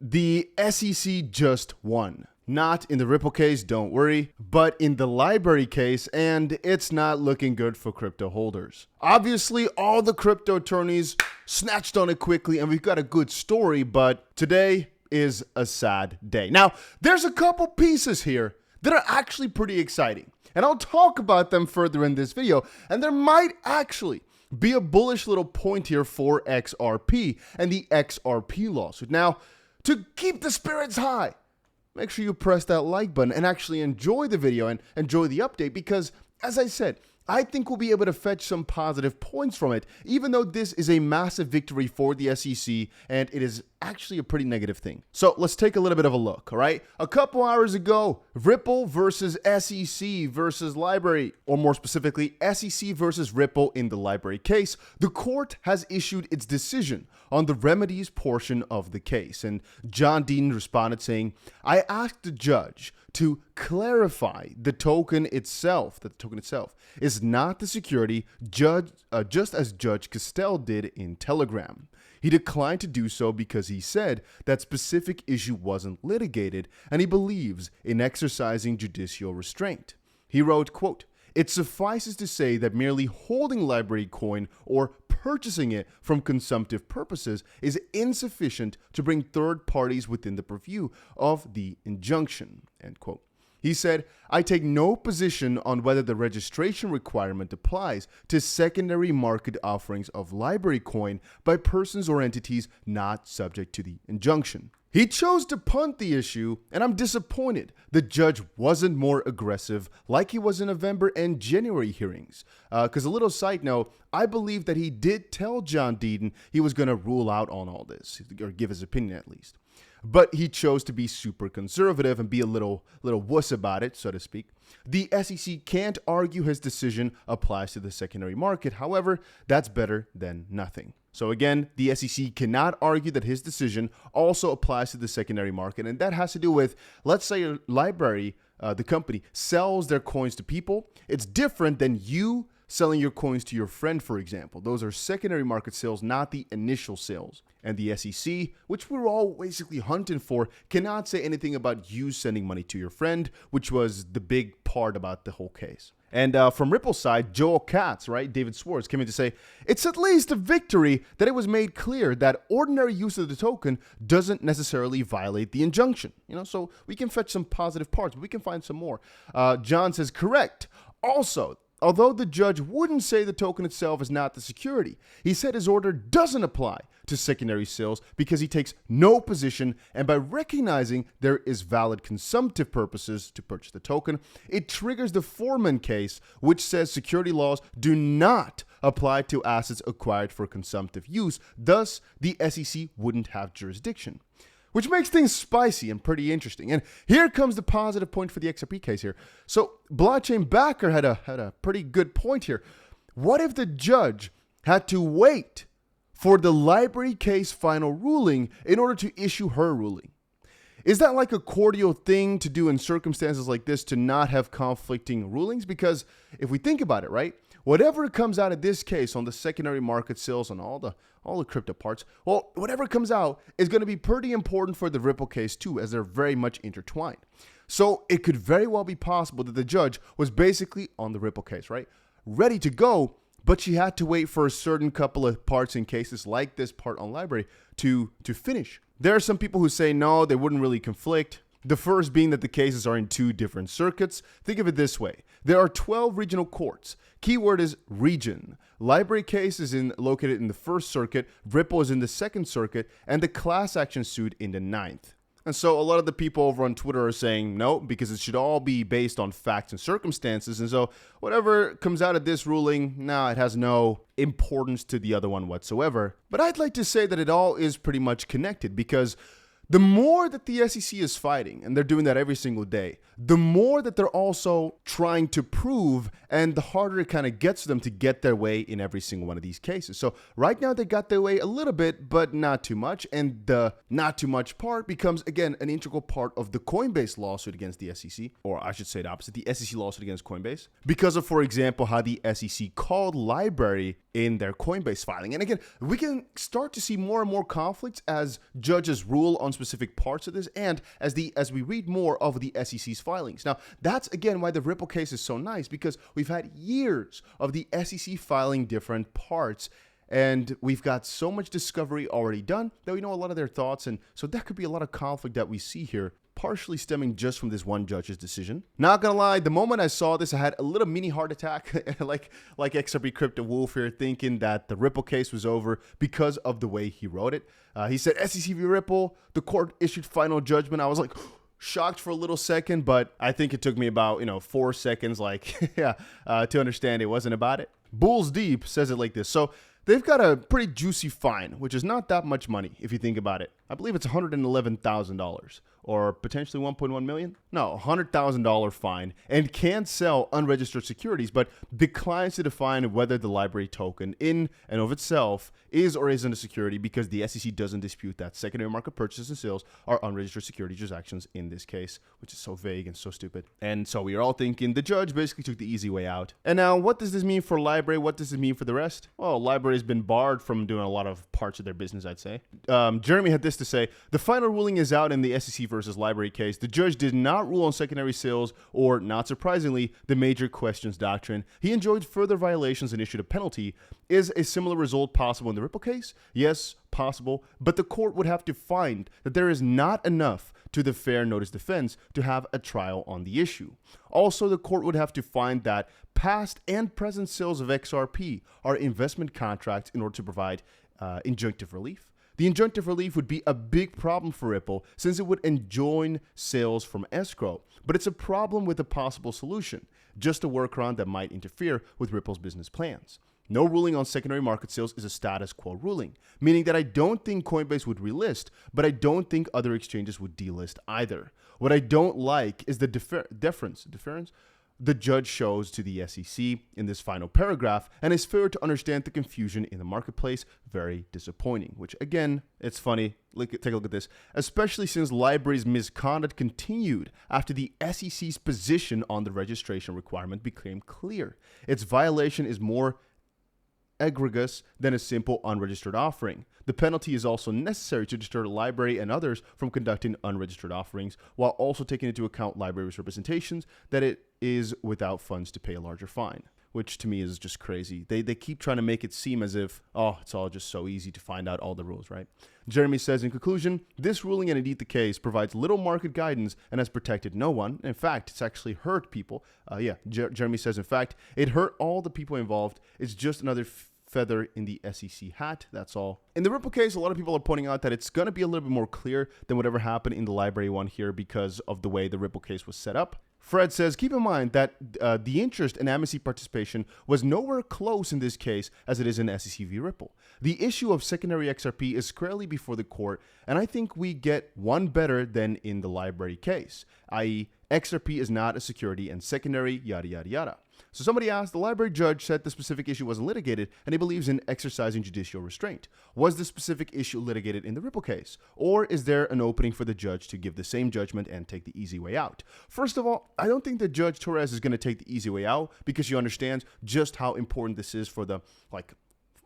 The SEC just won. Not in the Ripple case, don't worry, but in the LBRY case, and it's not looking good for crypto holders. Obviously, all the crypto attorneys snatched on it quickly, and we've got a good story, but today is a sad day. Now, there's a couple pieces here that are actually pretty exciting, and I'll talk about them further in this video, and there might actually be a bullish little point here for XRP and the XRP lawsuit. Now, to keep the spirits high, make sure you press that like button and actually enjoy the video and enjoy the update because, as I said, I think we'll be able to fetch some positive points from it, even though this is a massive victory for the SEC and it is actually a pretty negative thing. So let's take a little bit of a look, all right? A couple hours ago, Ripple versus SEC versus LBRY, or more specifically, SEC versus Ripple in the LBRY case. The court has issued its decision on the remedies portion of the case. And John Dean responded saying, I asked the judge to clarify the token itself, that the token itself is not the security, just as Judge Castell did in Telegram. He declined to do so because he said that specific issue wasn't litigated and he believes in exercising judicial restraint. He wrote, quote, it suffices to say that merely holding LBRY coin or purchasing it from consumptive purposes is insufficient to bring third parties within the purview of the injunction, end quote. He said, I take no position on whether the registration requirement applies to secondary market offerings of LBRY coin by persons or entities not subject to the injunction. He chose to punt the issue, and I'm disappointed the judge wasn't more aggressive like he was in November and January hearings. Because a little side note, I believe that he did tell John Deaton he was going to rule out on all this, or give his opinion at least. But he chose to be super conservative and be a little wuss about it, so to speak. The SEC can't argue his decision applies to the secondary market. However, that's better than nothing. So again, the SEC cannot argue that his decision also applies to the secondary market. And that has to do with, let's say LBRY, the company, sells their coins to people. It's different than you selling your coins to your friend, for example. Those are secondary market sales, not the initial sales. And the SEC, which we're all basically hunting for, cannot say anything about you sending money to your friend, which was the big part about the whole case. And from Ripple's side, Joel Katz, right, David Swartz, came in to say, it's at least a victory that it was made clear that ordinary use of the token doesn't necessarily violate the injunction. So we can fetch some positive parts, but we can find some more. John says, correct. Also, although the judge wouldn't say the token itself is not the security, he said his order doesn't apply to secondary sales because he takes no position, and by recognizing there is valid consumptive purposes to purchase the token, it triggers the Foreman case, which says security laws do not apply to assets acquired for consumptive use. Thus, the SEC wouldn't have jurisdiction. Which makes things spicy and pretty interesting. And here comes the positive point for the XRP case here. So Blockchain Backer had a pretty good point here. What if the judge had to wait for the LBRY case final ruling in order to issue her ruling? Is that like a cordial thing to do in circumstances like this to not have conflicting rulings? Because if we think about it, right, whatever comes out of this case on the secondary market sales and all the crypto parts, well, whatever comes out is going to be pretty important for the Ripple case too, as they're very much intertwined. So it could very well be possible that the judge was basically on the Ripple case, right, ready to go, but she had to wait for a certain couple of parts in cases like this part on LBRY to finish. There are some people who say no, they wouldn't really conflict. The first being that the cases are in two different circuits. Think of it this way. There are 12 regional courts. Keyword is region. LBRY case is located in the first circuit, Ripple is in the second circuit, and the class action suit in the ninth. And so a lot of the people over on Twitter are saying no, because it should all be based on facts and circumstances. And so whatever comes out of this ruling, it has no importance to the other one whatsoever. But I'd like to say that it all is pretty much connected, because the more that the SEC is fighting, and they're doing that every single day, the more that they're also trying to prove, and the harder it kind of gets them to get their way in every single one of these cases. So right now they got their way a little bit, but not too much. And the not too much part becomes, again, an integral part of the Coinbase lawsuit against the SEC, or I should say the opposite, the SEC lawsuit against Coinbase, because of, for example, how the SEC called LBRY in their Coinbase filing. And again, we can start to see more and more conflicts as judges rule on specific parts of this, and as we read more of the SEC's filings. Now, that's again why the Ripple case is so nice, because we've had years of the SEC filing different parts, and we've got so much discovery already done that we know a lot of their thoughts, and so that could be a lot of conflict that we see here, partially stemming just from this one judge's decision. Not gonna lie, the moment I saw this, I had a little mini heart attack, like XRP Crypto Wolf here, thinking that the Ripple case was over because of the way he wrote it. He said, SEC v. Ripple, the court issued final judgment. I was like, shocked for a little second, but I think it took me about 4 seconds, to understand it wasn't about it. Bulls Deep says it like this. So they've got a pretty juicy fine, which is not that much money if you think about it. I believe it's $111,000 or potentially 1.1 million. No, $100,000 fine, and can't sell unregistered securities, but declines to define whether the LBRY token in and of itself is or isn't a security, because the SEC doesn't dispute that secondary market purchases and sales are unregistered security transactions in this case, which is so vague and so stupid. And so we are all thinking the judge basically took the easy way out. And now, what does this mean for LBRY? What does it mean for the rest? Well, LBRY has been barred from doing a lot of parts of their business, I'd say. Jeremy had this to say: the final ruling is out in the SEC versus LBRY case. The judge did not rule on secondary sales or, not surprisingly, the major questions doctrine. He enjoined further violations and issued a penalty. Is a similar result possible in the Ripple case? Yes, possible, but the court would have to find that there is not enough to the fair notice defense to have a trial on the issue. Also, the court would have to find that past and present sales of XRP are investment contracts in order to provide injunctive relief. The injunctive relief would be a big problem for Ripple, since it would enjoin sales from escrow, but it's a problem with a possible solution, just a workaround that might interfere with Ripple's business plans. No ruling on secondary market sales is a status quo ruling, meaning that I don't think Coinbase would relist, but I don't think other exchanges would delist either. What I don't like is the deference the judge shows to the SEC in this final paragraph, and it's fair to understand the confusion in the marketplace. Very disappointing, which again, it's funny. Take a look at this, especially since LBRY's misconduct continued after the SEC's position on the registration requirement became clear. Its violation is more egregious than a simple unregistered offering. The penalty is also necessary to deter LBRY and others from conducting unregistered offerings, while also taking into account LBRY's representations that it is without funds to pay a larger fine, which to me is just crazy. They keep trying to make it seem as if, it's all just so easy to find out all the rules, right? Jeremy says, in conclusion, this ruling and indeed the case provides little market guidance and has protected no one. In fact, it's actually hurt people. Jeremy says, in fact, it hurt all the people involved. It's just another feather in the SEC hat. That's all. In the Ripple case, a lot of people are pointing out that it's going to be a little bit more clear than whatever happened in the LBRY one here because of the way the Ripple case was set up. Fred says, keep in mind that the interest and amnesty participation was nowhere close in this case as it is in SEC v. Ripple. The issue of secondary XRP is squarely before the court, and I think we get one better than in the LBRY case, i.e. XRP is not a security and secondary, yada, yada, yada. So somebody asked, the LBRY judge said the specific issue wasn't litigated and he believes in exercising judicial restraint. Was the specific issue litigated in the Ripple case? Or is there an opening for the judge to give the same judgment and take the easy way out? First of all, I don't think that Judge Torres is going to take the easy way out because she understands just how important this is for the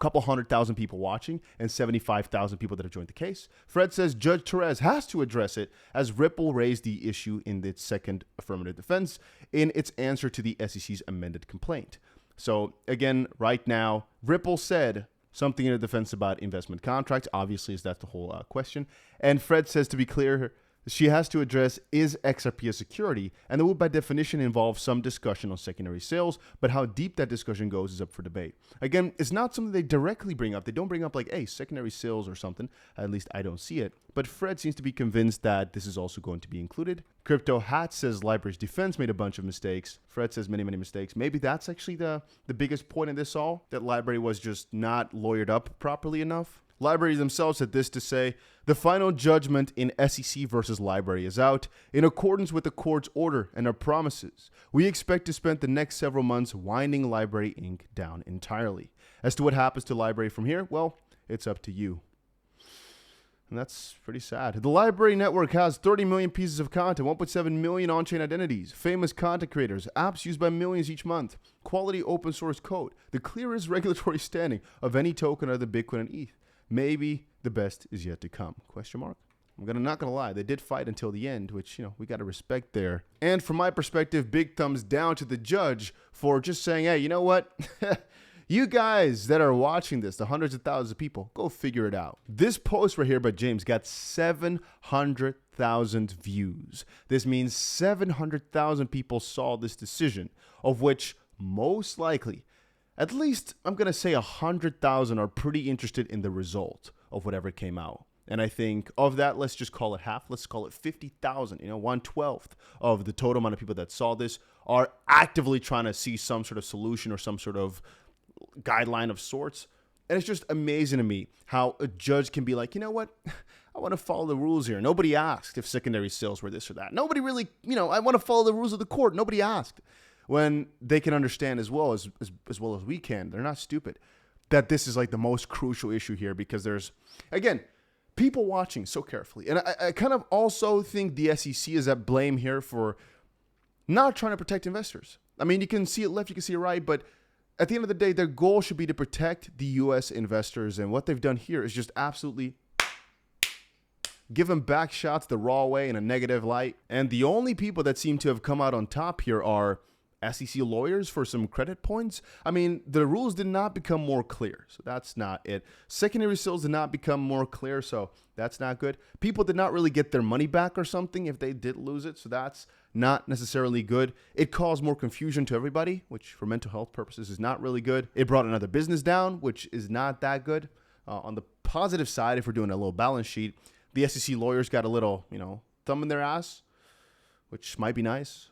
couple 100,000 people watching and 75,000 people that have joined the case. Fred says Judge Torres has to address it as Ripple raised the issue in its second affirmative defense in its answer to the SEC's amended complaint. So again, right now, Ripple said something in a defense about investment contracts. Obviously, that's the whole question. And Fred says, to be clear, she has to address, is XRP a security? And that would by definition involve some discussion on secondary sales, but how deep that discussion goes is up for debate. Again, it's not something they directly bring up. They don't bring up hey, secondary sales or something. At least I don't see it. But Fred seems to be convinced that this is also going to be included. Crypto Hat says LBRY's defense made a bunch of mistakes. Fred says many, many mistakes. Maybe that's actually the biggest point in this all, that LBRY was just not lawyered up properly enough. LBRY themselves had this to say: the final judgment in SEC versus LBRY is out. In accordance with the court's order and our promises, we expect to spend the next several months winding LBRY Inc. down entirely. As to what happens to LBRY from here, well, it's up to you. And that's pretty sad. The LBRY network has 30 million pieces of content, 1.7 million on-chain identities, famous content creators, apps used by millions each month, quality open source code, the clearest regulatory standing of any token other than Bitcoin and ETH. Maybe the best is yet to come? Question mark. Not gonna lie, they did fight until the end, which, we gotta respect there. And from my perspective, big thumbs down to the judge for just saying, hey, you know what? You guys that are watching this, the hundreds of thousands of people, go figure it out. This post right here by James got 700,000 views. This means 700,000 people saw this decision, of which most likely, at least I'm gonna say 100,000 are pretty interested in the result of whatever came out. And I think of that, let's just call it half. Let's call it 50,000. 1/12 of the total amount of people that saw this are actively trying to see some sort of solution or some sort of guideline of sorts. And it's just amazing to me how a judge can be like, you know what? I want to follow the rules here. Nobody asked if secondary sales were this or that. Nobody really, I want to follow the rules of the court. Nobody asked. When they can understand as well as we can, they're not stupid, that this is like the most crucial issue here, because there's, again, people watching so carefully. And I kind of also think the SEC is at blame here for not trying to protect investors. I mean, you can see it left, you can see it right, but at the end of the day, their goal should be to protect the U.S. investors. And what they've done here is just absolutely give them back shots the raw way in a negative light. And the only people that seem to have come out on top here are SEC lawyers for some credit points. I mean, the rules did not become more clear, so that's not it. Secondary sales did not become more clear, so that's not good. People did not really get their money back or something if they did lose it, so that's not necessarily good. It caused more confusion to everybody, which for mental health purposes is not really good. It brought another business down, which is not that good. On the positive side, if we're doing a little balance sheet, the SEC lawyers got a little, thumb in their ass, which might be nice.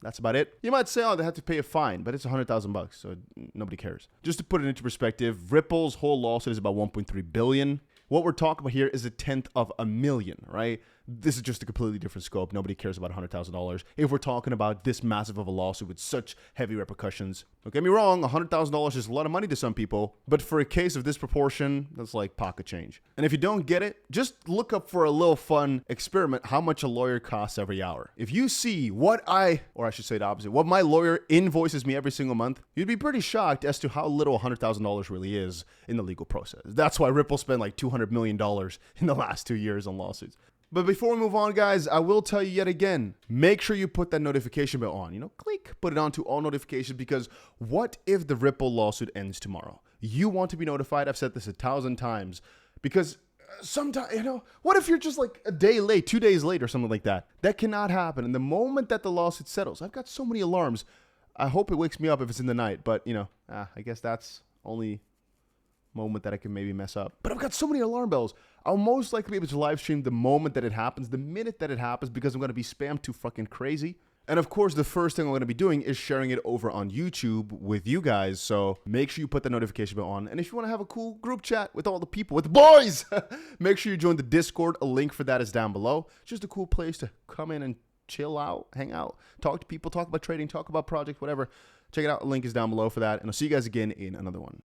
That's about it. You might say, oh, they have to pay a fine, but it's $100,000, so nobody cares. Just to put it into perspective, Ripple's whole lawsuit is about $1.3 billion. What we're talking about here is a tenth of a million, right? This is just a completely different scope. Nobody cares about $100,000 if we're talking about this massive of a lawsuit with such heavy repercussions. Don't get me wrong, $100,000 is a lot of money to some people, but for a case of this proportion, that's like pocket change. And if you don't get it, just look up for a little fun experiment how much a lawyer costs every hour. If you see what I should say the opposite, what my lawyer invoices me every single month, you'd be pretty shocked as to how little $100,000 really is in the legal process. That's why Ripple spent like $200 million in the last 2 years on lawsuits. But before we move on, guys, I will tell you yet again, make sure you put that notification bell on. Click, put it on to all notifications, because what if the Ripple lawsuit ends tomorrow? You want to be notified. I've said this 1,000 times, because sometimes, what if you're just like a day late, 2 days late or something like that? That cannot happen. And the moment that the lawsuit settles, I've got so many alarms. I hope it wakes me up if it's in the night, but I guess that's only moment that I can maybe mess up. But I've got so many alarm bells. I'll most likely be able to live stream the moment that it happens, the minute that it happens, because I'm going to be spammed too fucking crazy. And of course, the first thing I'm going to be doing is sharing it over on YouTube with you guys. So make sure you put the notification bell on. And if you want to have a cool group chat with all the people, with the boys, make sure you join the Discord. A link for that is down below. Just a cool place to come in and chill out, hang out, talk to people, talk about trading, talk about projects, whatever. Check it out. A link is down below for that. And I'll see you guys again in another one.